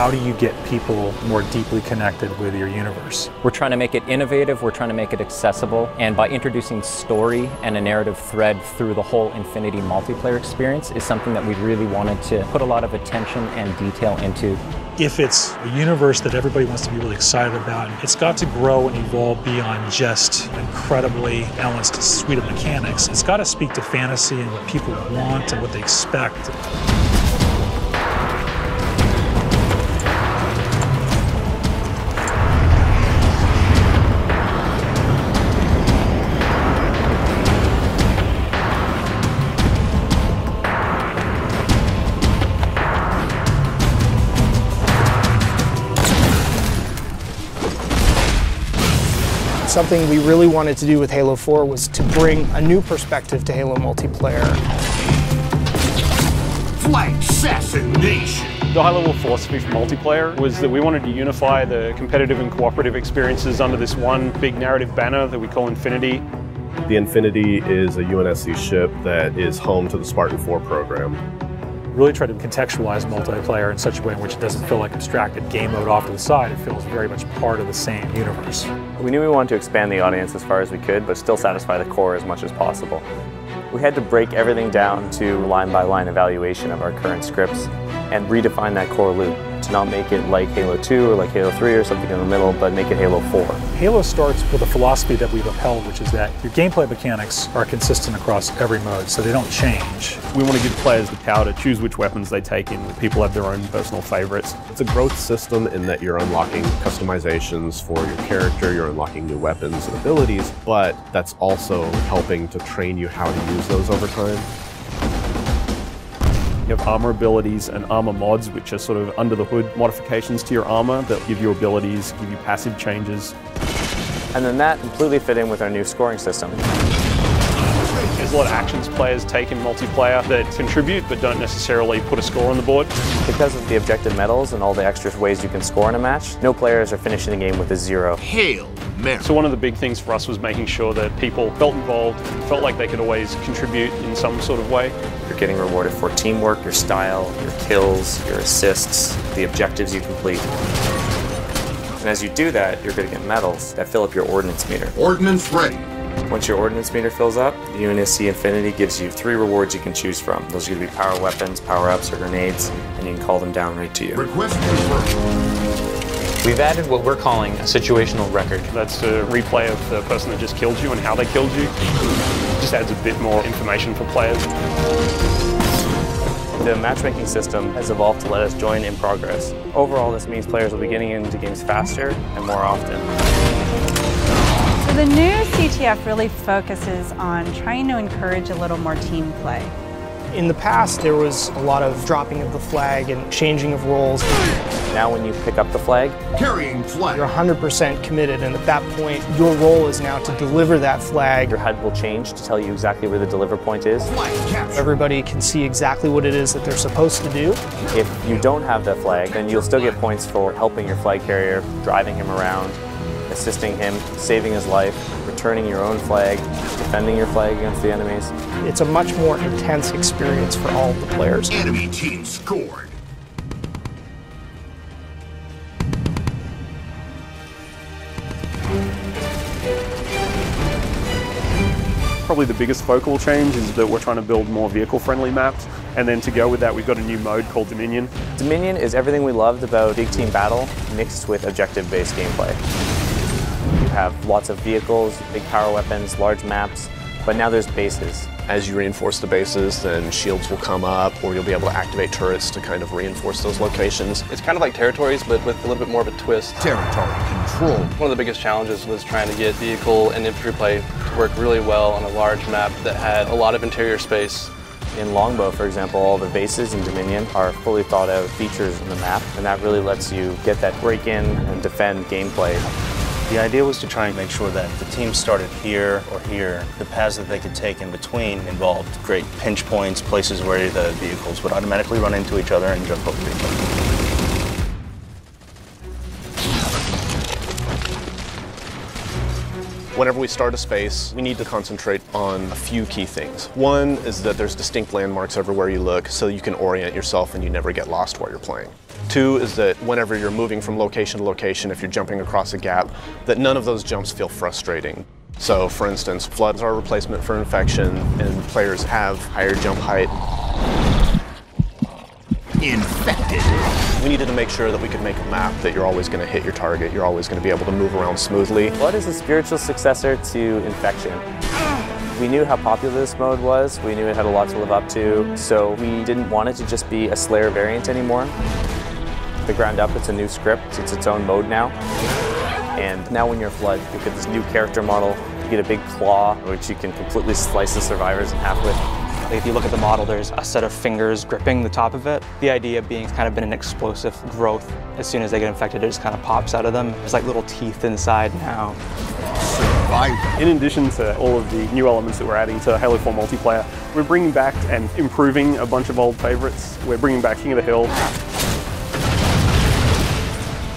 how do you get people more deeply connected with your universe? We're trying to make it innovative, we're trying to make it accessible, and by introducing story and a narrative thread through the whole Infinity multiplayer experience is something that we really wanted to put a lot of attention and detail into. If it's a universe that everybody wants to be really excited about, it's got to grow and evolve beyond just an incredibly balanced suite of mechanics. It's got to speak to fantasy and what people want and what they expect. Something we really wanted to do with Halo 4 was to bring a new perspective to Halo multiplayer. Flight assassination! The high-level philosophy for multiplayer was that we wanted to unify the competitive and cooperative experiences under this one big narrative banner that we call Infinity. The Infinity is a UNSC ship that is home to the Spartan 4 program. Really try to contextualize multiplayer in such a way in which it doesn't feel like abstracted game mode off to the side. It feels very much part of the same universe. We knew we wanted to expand the audience as far as we could, but still satisfy the core as much as possible. We had to break everything down to line-by-line evaluation of our current scripts and redefine that core loop to not make it like Halo 2 or like Halo 3 or something in the middle, but make it Halo 4. Halo starts with a philosophy that we've upheld, which is that your gameplay mechanics are consistent across every mode, so they don't change. We want to give players the power to choose which weapons they take in. People have their own personal favorites. It's a growth system in that you're unlocking customizations for your character, you're unlocking new weapons and abilities, but that's also helping to train you how to use those over time. You have armor abilities and armor mods, which are sort of under the hood modifications to your armor that give you abilities, give you passive changes. And then that completely fit in with our new scoring system. There's a lot of actions players take in multiplayer that contribute but don't necessarily put a score on the board. Because of the objective medals and all the extra ways you can score in a match, no players are finishing the game with a 0. Hail Mary. So one of the big things for us was making sure that people felt involved, felt like they could always contribute in some sort of way. You're getting rewarded for teamwork, your style, your kills, your assists, the objectives you complete. And as you do that, you're going to get medals that fill up your ordnance meter. Ordnance ready. Once your ordnance meter fills up, the UNSC Infinity gives you 3 rewards you can choose from. Those are going to be power weapons, power-ups, or grenades, and you can call them down right to you. Request confirmed. We've added what we're calling a situational record. That's a replay of the person that just killed you and how they killed you. It just adds a bit more information for players. The matchmaking system has evolved to let us join in progress. Overall, this means players will be getting into games faster and more often. So the new CTF really focuses on trying to encourage a little more team play. In the past, there was a lot of dropping of the flag and changing of roles. Now when you pick up the flag, Carrying flag. You're 100% committed, and at that point, your role is now to deliver that flag. your HUD will change to tell you exactly where the deliver point is. Flag capture. Everybody can see exactly what it is that they're supposed to do. If you don't have that flag, then you'll still get points for helping your flag carrier, driving him around, assisting him, saving his life, returning your own flag, defending your flag against the enemies. It's a much more intense experience for all of the players. Enemy team scored. Probably the biggest focal change is that we're trying to build more vehicle-friendly maps, and then to go with that we've got a new mode called Dominion. Dominion is everything we loved about big team battle mixed with objective-based gameplay. You have lots of vehicles, big power weapons, large maps, but now there's bases. As you reinforce the bases, then shields will come up, or you'll be able to activate turrets to kind of reinforce those locations. It's kind of like territories, but with a little bit more of a twist. Territory control. One of the biggest challenges was trying to get vehicle and infantry play to work really well on a large map that had a lot of interior space. In Longbow, for example, all the bases in Dominion are fully thought out features in the map, and that really lets you get that break-in and defend gameplay. The idea was to try and make sure that the team started here or here. The paths that they could take in between involved great pinch points, places where the vehicles would automatically run into each other and jump over each other. Whenever we start a space, we need to concentrate on a few key things. One is that there's distinct landmarks everywhere you look, so you can orient yourself and you never get lost while you're playing. Two is that whenever you're moving from location to location, if you're jumping across a gap, that none of those jumps feel frustrating. So for instance, floods are a replacement for infection, and players have higher jump height. Infected. We needed to make sure that we could make a map that you're always going to hit your target, you're always going to be able to move around smoothly. Flood is a spiritual successor to Infection. We knew how popular this mode was, we knew it had a lot to live up to, so we didn't want it to just be a Slayer variant anymore. The ground up, it's a new script, it's its own mode now. And now when you're Flood, you get this new character model, you get a big claw, which you can completely slice the survivors in half with. If you look at the model, there's a set of fingers gripping the top of it. The idea being it's kind of been an explosive growth. As soon as they get infected, it just kind of pops out of them. There's like little teeth inside now. In addition to all of the new elements that we're adding to Halo 4 multiplayer, we're bringing back and improving a bunch of old favorites. We're bringing back King of the Hill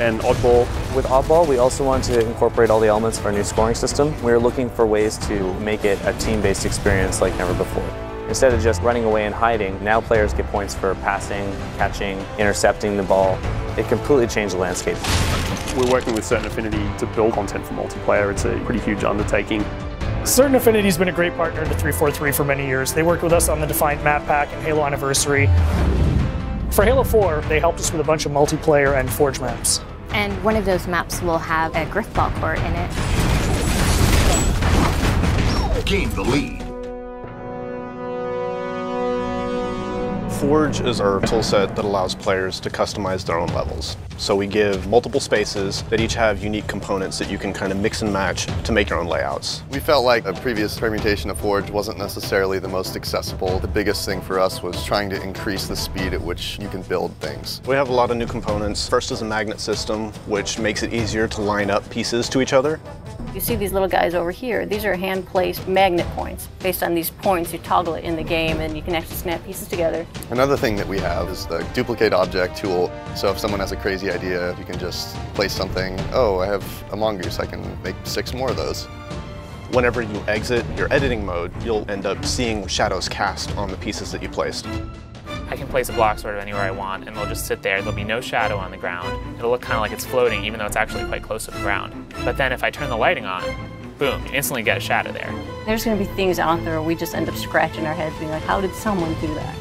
and Oddball. With Oddball, we also want to incorporate all the elements of our new scoring system. We're looking for ways to make it a team-based experience like never before. Instead of just running away and hiding, now players get points for passing, catching, intercepting the ball. It completely changed the landscape. We're working with Certain Affinity to build content for multiplayer. It's a pretty huge undertaking. Certain Affinity has been a great partner to 343 for many years. They worked with us on the Defiant map pack and Halo Anniversary. For Halo 4, they helped us with a bunch of multiplayer and Forge maps. And one of those maps will have a Grifball core in it. Gain the lead. Forge is our toolset that allows players to customize their own levels. So we give multiple spaces that each have unique components that you can kind of mix and match to make your own layouts. We felt like a previous permutation of Forge wasn't necessarily the most accessible. The biggest thing for us was trying to increase the speed at which you can build things. We have a lot of new components. First is a magnet system, which makes it easier to line up pieces to each other. You see these little guys over here. These are hand-placed magnet points. Based on these points, you toggle it in the game and you can actually snap pieces together. Another thing that we have is the duplicate object tool. So if someone has a crazy idea, you can just place something. Oh, I have a mongoose, I can make 6 more of those. Whenever you exit your editing mode, you'll end up seeing shadows cast on the pieces that you placed. I can place a block sort of anywhere I want, and they'll just sit there. There'll be no shadow on the ground. It'll look kind of like it's floating, even though it's actually quite close to the ground. But then if I turn the lighting on, boom, you instantly get a shadow there. There's going to be things out there where we just end up scratching our heads being like, how did someone do that?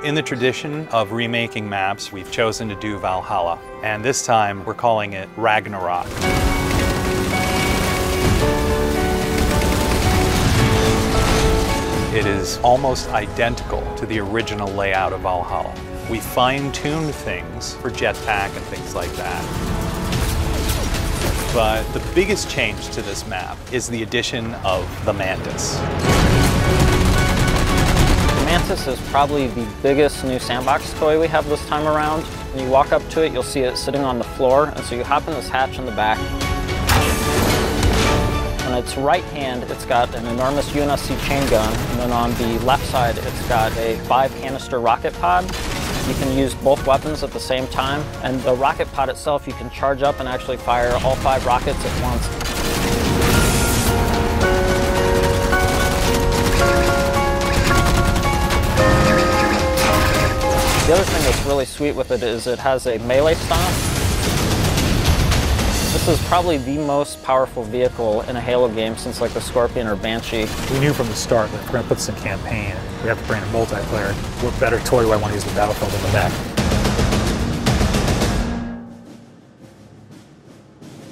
In the tradition of remaking maps, we've chosen to do Valhalla, and this time we're calling it Ragnarok. It is almost identical to the original layout of Valhalla. We fine-tuned things for jetpack and things like that. But the biggest change to this map is the addition of the Mantis. Mantis is probably the biggest new sandbox toy we have this time around. When you walk up to it, you'll see it sitting on the floor, and so you hop in this hatch in the back. On its right hand, it's got an enormous UNSC chain gun, and then on the left side, it's got a 5-canister rocket pod. You can use both weapons at the same time, and the rocket pod itself, you can charge up and actually fire all 5 rockets at once. The other thing that's really sweet with it is it has a melee stomp. This is probably the most powerful vehicle in a Halo game since like the Scorpion or Banshee. We knew from the start that if we're going to put this in campaign, we have to bring in multiplayer. What better toy do I want to use the Battlefield than the mech?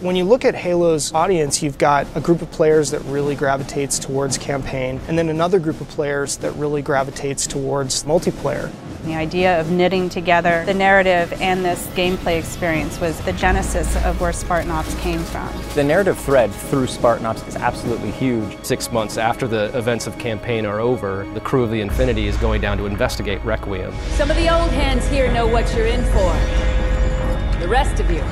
When you look at Halo's audience, you've got a group of players that really gravitates towards campaign, and then another group of players that really gravitates towards multiplayer. The idea of knitting together the narrative and this gameplay experience was the genesis of where Spartan Ops came from. The narrative thread through Spartan Ops is absolutely huge. 6 months after the events of campaign are over, the crew of the Infinity is going down to investigate Requiem. Some of the old hands here know what you're in for. The rest of you,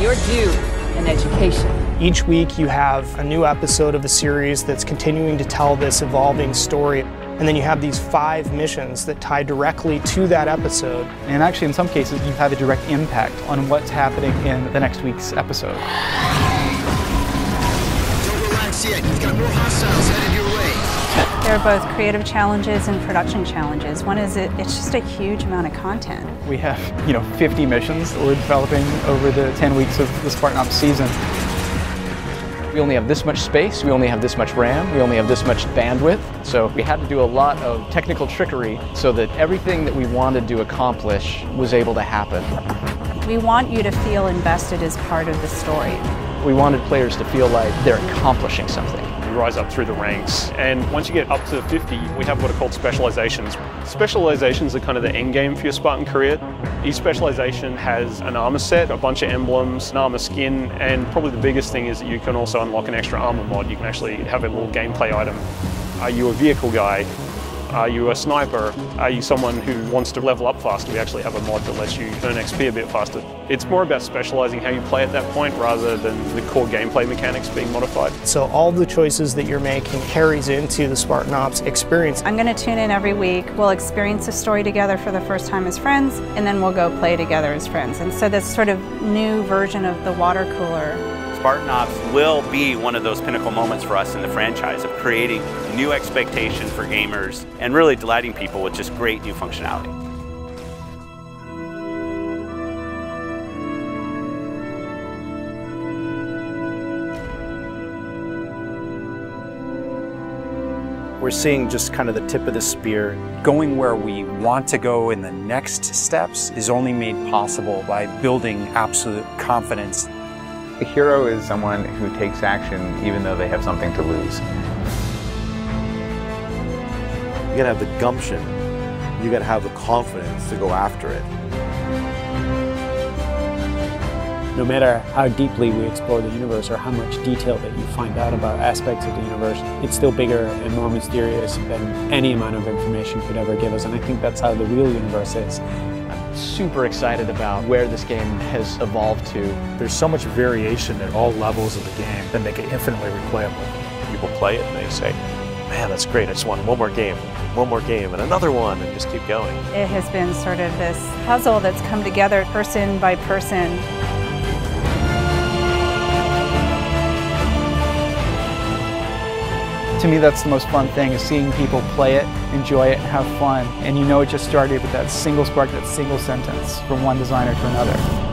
you're due an education. Each week you have a new episode of a series that's continuing to tell this evolving story. And then you have these 5 missions that tie directly to that episode. And actually, in some cases, you have a direct impact on what's happening in the next week's episode. Don't relax yet. You've got more hostiles headed your way. They're both creative challenges and production challenges. One is it's just a huge amount of content. We have, 50 missions that we're developing over the 10 weeks of the Spartan Ops season. We only have this much space, we only have this much RAM, we only have this much bandwidth. So we had to do a lot of technical trickery so that everything that we wanted to accomplish was able to happen. We want you to feel invested as part of the story. We wanted players to feel like they're accomplishing something. You rise up through the ranks, and once you get up to 50, we have what are called specializations. Specializations are kind of the end game for your Spartan career. Each specialization has an armor set, a bunch of emblems, an armor skin, and probably the biggest thing is that you can also unlock an extra armor mod. You can actually have a little gameplay item. Are you a vehicle guy? Are you a sniper? Are you someone who wants to level up faster? We actually have a mod that lets you earn XP a bit faster. It's more about specializing how you play at that point rather than the core gameplay mechanics being modified. So all the choices that you're making carries into the Spartan Ops experience. I'm going to tune in every week. We'll experience the story together for the first time as friends, and then we'll go play together as friends. And so this sort of new version of the water cooler. Spartan Ops will be one of those pinnacle moments for us in the franchise of creating new expectations for gamers and really delighting people with just great new functionality. We're seeing just kind of the tip of the spear. Going where we want to go in the next steps is only made possible by building absolute confidence. A hero is someone who takes action even though they have something to lose. You gotta have the gumption. You gotta have the confidence to go after it. No matter how deeply we explore the universe or how much detail that you find out about aspects of the universe, it's still bigger and more mysterious than any amount of information could ever give us. And I think that's how the real universe is. Super excited about where this game has evolved to. There's so much variation at all levels of the game that make it infinitely replayable. People play it and they say, man, that's great, I just want one more game, and another one, and just keep going. It has been sort of this puzzle that's come together person by person. To me, that's the most fun thing, is seeing people play it, enjoy it, and have fun. And it just started with that single spark, that single sentence from one designer to another.